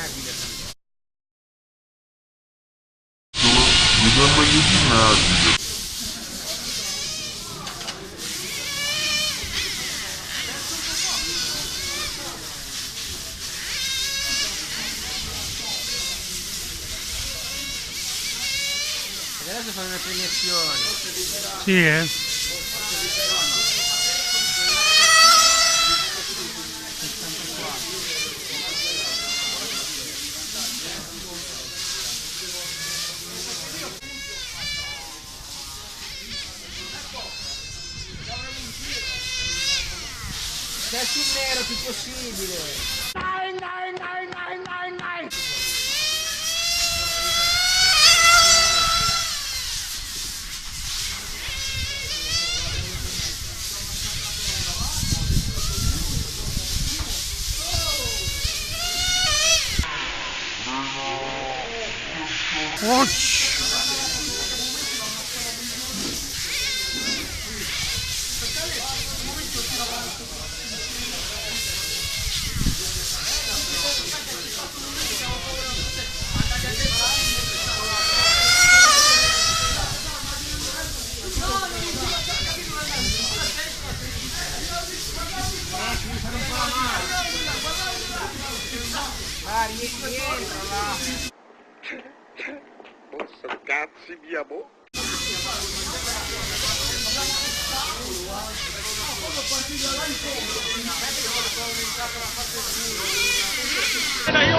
inarribile. Mi sembra che si inarribile. Adesso fanno una premiazione. Sì, eh? Stai sul nero più possibile. Dai, dai, dai, dai, dai, dai. Ouch! Vai, rientra là. Forza cazzi via boh. Dai,